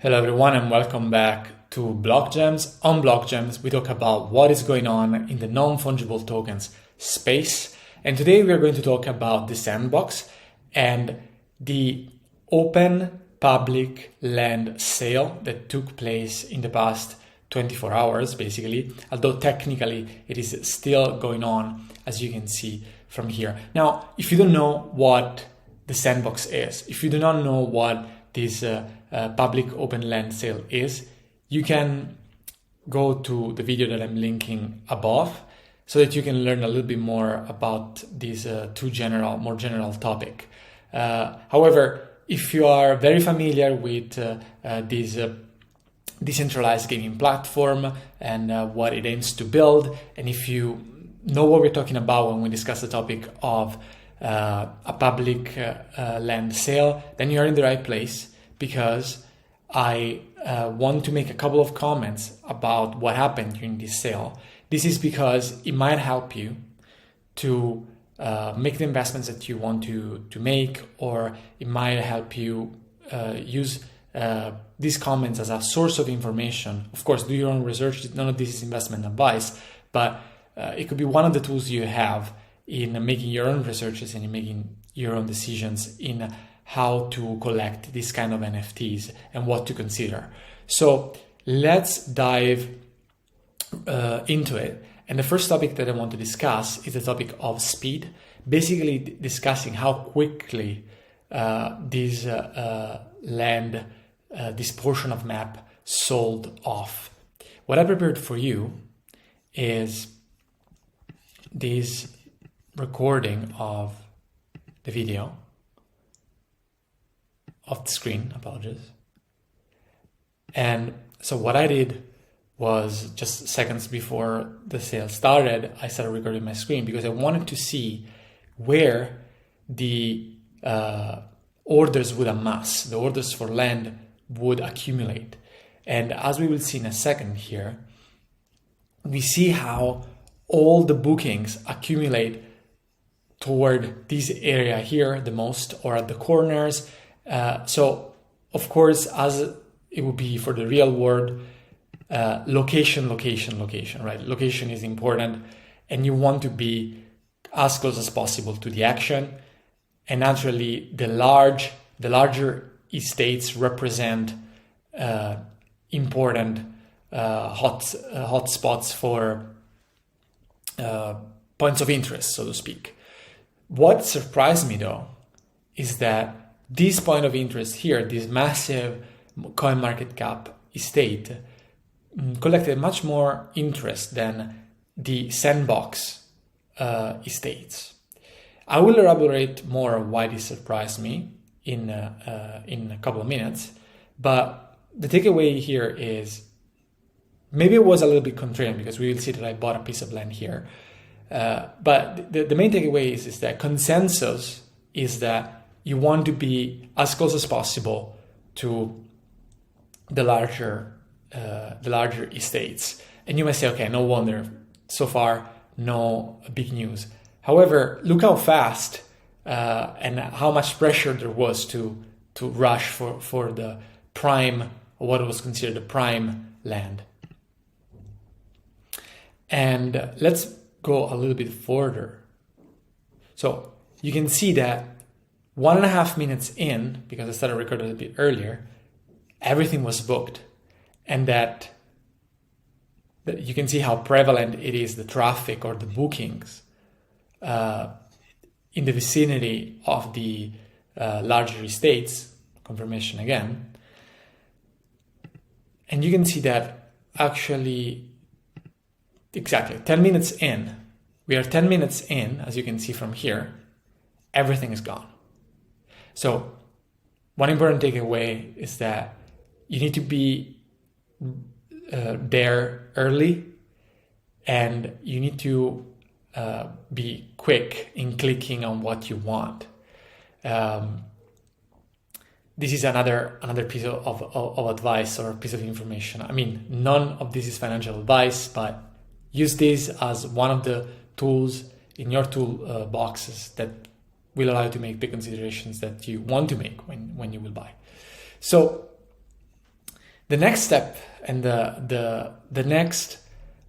Hello everyone and welcome back to Block Gems. On Block Gems, we talk about what is going on in the non-fungible tokens space. And today we are going to talk about the SANDBOX and the open public land sale that took place in the past 24 hours, basically, although technically it is still going on, as you can see from here. Now, if you don't know what the SANDBOX is, if you do not know what this public open land sale is, you can go to the video that I'm linking above so that you can learn a little bit more about this more general topic. However, if you are very familiar with this decentralized gaming platform and what it aims to build, and if you know what we're talking about when we discuss the topic of a public land sale, then you're in the right place, because I want to make a couple of comments about what happened during this sale. This is because it might help you to make the investments that you want to make, or it might help you use these comments as a source of information. Of course, do your own research. None of this is investment advice, but it could be one of the tools you have in making your own researches and in making your own decisions in how to collect this kind of NFTs and what to consider. So let's dive into it. And the first topic that I want to discuss is the topic of speed, basically discussing how quickly this land, this portion of map sold off. What I prepared for you is this recording of the video, of the screen, apologies. And so what I did was, just seconds before the sale started, I started recording my screen because I wanted to see where the orders would amass, the orders for land would accumulate. And as we will see in a second here, we see how all the bookings accumulate toward this area here the most, or at the corners. So, of course, as it would be for the real world, location, right? Location is important, and you want to be as close as possible to the action. And naturally, the larger estates represent important hot spots for points of interest, so to speak. What surprised me, though, is that this point of interest here, this massive coin market cap estate, collected much more interest than the SANDBOX estates. I will elaborate more on why this surprised me in a couple of minutes, but the takeaway here is, maybe it was a little bit contrarian because we will see that I bought a piece of land here, but the main takeaway is that consensus is that you want to be as close as possible to the larger estates. And you might say, okay, no wonder, so far, no big news. However, look how fast and how much pressure there was to rush for the prime, or what was considered the prime land. And let's go a little bit further. So you can see that 1.5 minutes in, because I started recording a bit earlier, everything was booked. And that you can see how prevalent it is, the traffic or the bookings in the vicinity of the larger estates. Confirmation again. And you can see that actually, exactly 10 minutes in, we are 10 minutes in, as you can see from here, everything is gone. So one important takeaway is that you need to be there early, and you need to be quick in clicking on what you want. This is another piece of advice, or a piece of information. I mean, none of this is financial advice, but use this as one of the tools in your tool boxes that will allow you to make the considerations that you want to make when you will buy. So The next step and the next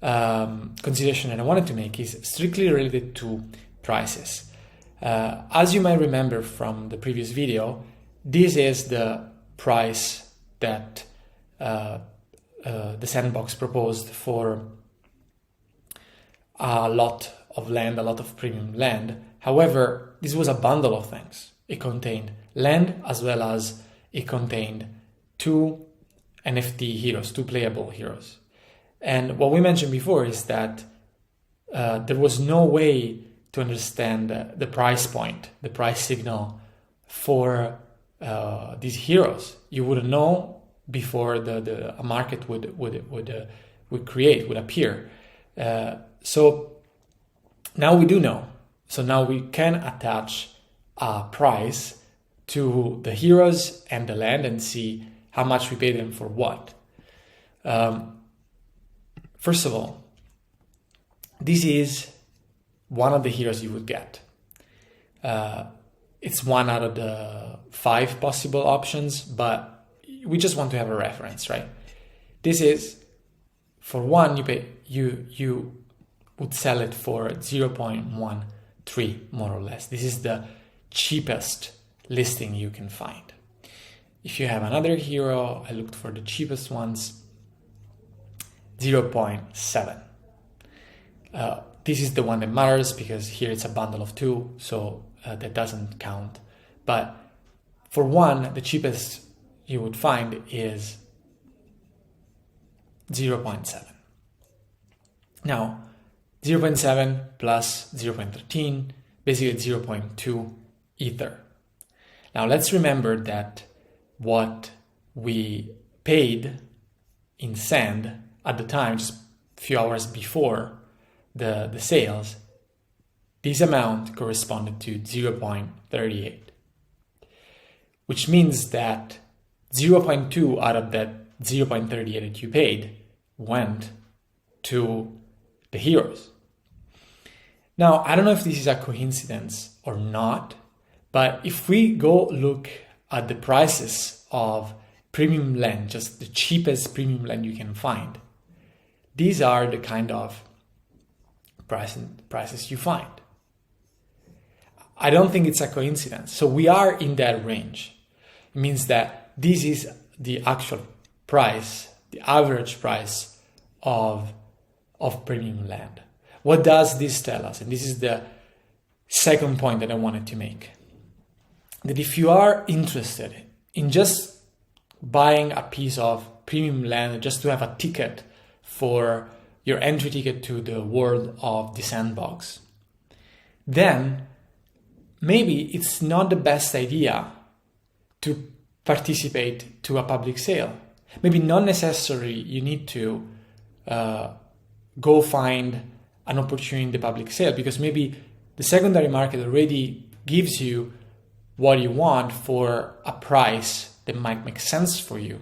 consideration that I wanted to make is strictly related to prices. As you might remember from the previous video, this is the price that the SANDBOX proposed for a lot of land, a lot of premium land. However, this was a bundle of things. It contained land as well as it contained 2 NFT heroes, 2 playable heroes. And what we mentioned before is that there was no way to understand the price point, the price signal for these heroes. You wouldn't know before a market would appear. So now we do know. So now we can attach a price to the heroes and the land and see how much we pay them for what. First of all, this is one of the heroes you would get. It's one out of the 5 possible options, but we just want to have a reference, right? This is, for one, you would sell it for 0.13 more or less. This is the cheapest listing you can find. If you have another hero, I looked for the cheapest ones, 0.7. This is the one that matters because here it's a bundle of 2, so that doesn't count. But for one, the cheapest you would find is 0.7. Now, 0.7 plus 0.13, basically 0.2 Ether. Now let's remember that what we paid in sand at the time, just a few hours before the sales, this amount corresponded to 0.38, which means that 0.2 out of that 0.38 that you paid went to the heroes. Now, I don't know if this is a coincidence or not, but if we go look at the prices of premium land, just the cheapest premium land you can find, these are the kind of prices you find. I don't think it's a coincidence. So we are in that range. It means that this is the actual price, the average price of premium land. What does this tell us? And this is the second point that I wanted to make. That if you are interested in just buying a piece of premium land just to have a ticket for your entry ticket to the world of the SANDBOX, then maybe it's not the best idea to participate to a public sale. Maybe not necessarily you need to go find an opportunity in the public sale, because maybe the secondary market already gives you what you want for a price that might make sense for you.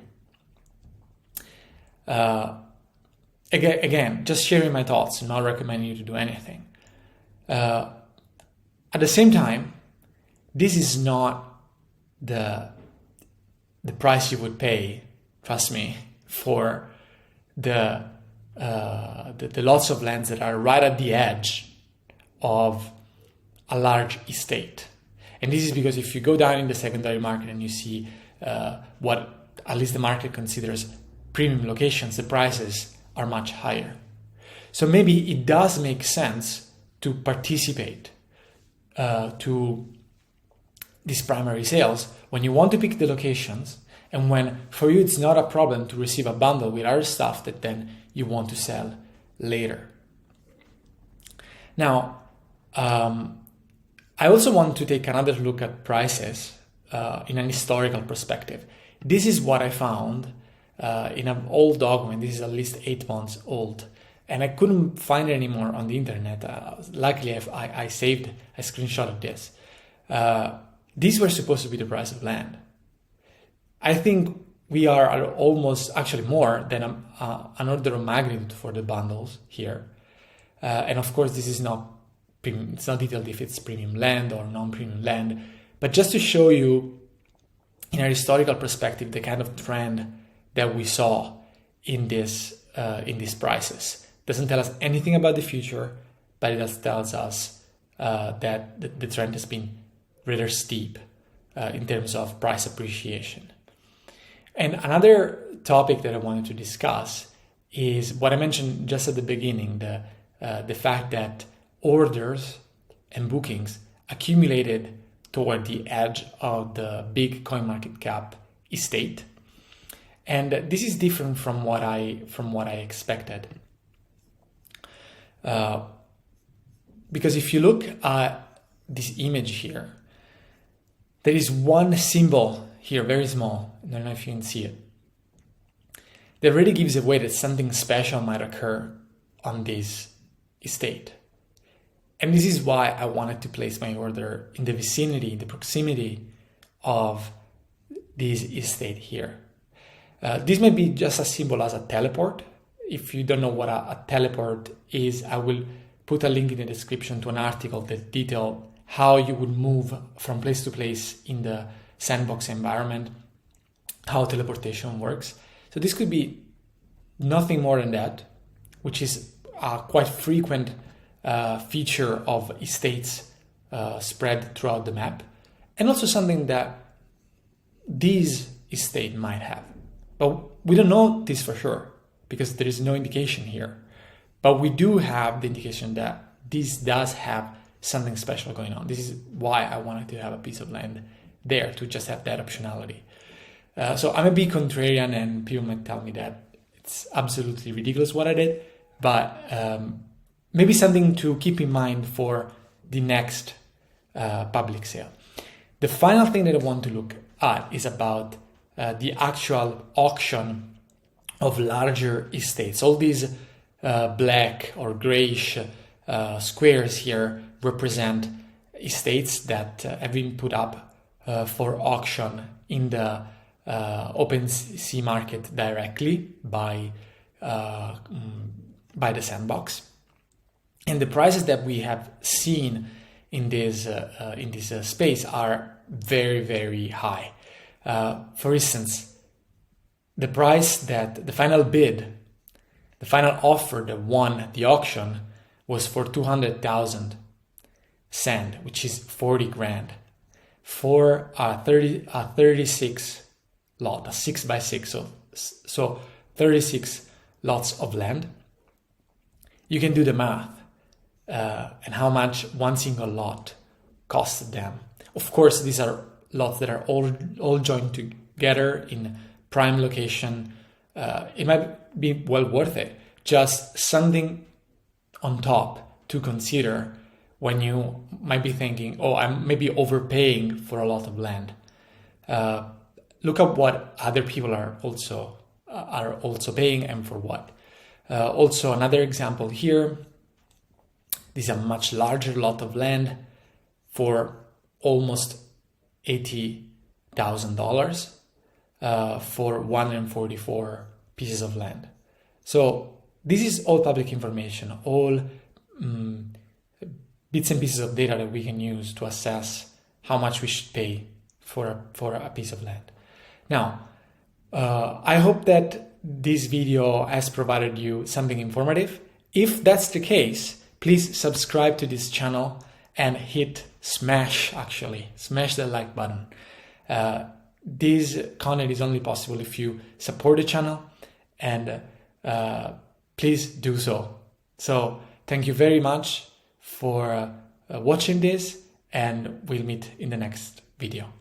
Again, just sharing my thoughts, not recommending you to do anything. At the same time, this is not the price you would pay, trust me, for the lots of lands that are right at the edge of a large estate. And this is because if you go down in the secondary market and you see what at least the market considers premium locations, the prices are much higher. So maybe it does make sense to participate to these primary sales when you want to pick the locations, and when for you it's not a problem to receive a bundle with other stuff that then you want to sell later. Now, I also want to take another look at prices in an historical perspective. This is what I found in an old document. This is at least 8 months old, and I couldn't find it anymore on the internet. Luckily, I screenshotted this. These were supposed to be the price of land. I think we are almost actually more than an order of magnitude for the bundles here. And of course, this is not premium, it's not detailed if it's premium land or non-premium land, but just to show you in a historical perspective the kind of trend that we saw in these prices. Doesn't tell us anything about the future, but it just tells us that the trend has been rather steep in terms of price appreciation. And another topic that I wanted to discuss is what I mentioned just at the beginning, the fact that orders and bookings accumulated toward the edge of the big coin market cap estate. And this is different from what I expected. Because if you look at this image here, there is one symbol here, very small. I don't know if you can see it. That really gives away that something special might occur on this estate. And this is why I wanted to place my order in the vicinity, the proximity of this estate here. This may be just as simple as a teleport. If you don't know what a teleport is, I will put a link in the description to an article that details how you would move from place to place in the SANDBOX environment, how teleportation works. So this could be nothing more than that, which is a quite frequent feature of estates spread throughout the map, and also something that this estate might have. But we don't know this for sure because there is no indication here. But we do have the indication that this does have something special going on. This is why I wanted to have a piece of land there, to just have that optionality. So I'm a bit contrarian, and people might tell me that it's absolutely ridiculous what I did, but maybe something to keep in mind for the next public sale. The final thing that I want to look at is about the actual auction of larger estates. All these black or grayish squares here represent estates that have been put up for auction in the OpenSea market directly by the SANDBOX. And the prices that we have seen in this space are very, very high. For instance, the price that the final bid, the final offer that won the auction was for 200,000 sand, which is 40 grand, for a 36 lot, a 6x6, so 36 lots of land. You can do the math and how much one single lot costed them. Of course, these are lots that are all joined together in prime location. It might be well worth it. Just something on top to consider when you might be thinking, oh, I'm maybe overpaying for a lot of land. Look up what other people are also paying and for what. Also, another example here. This is a much larger lot of land for almost $80,000 for 144 pieces of land. So this is all public information, all bits and pieces of data that we can use to assess how much we should pay for a piece of land. Now, I hope that this video has provided you something informative. If that's the case, please subscribe to this channel and smash the like button. This content is only possible if you support the channel, and please do so. So thank you very much for watching this, and we'll meet in the next video.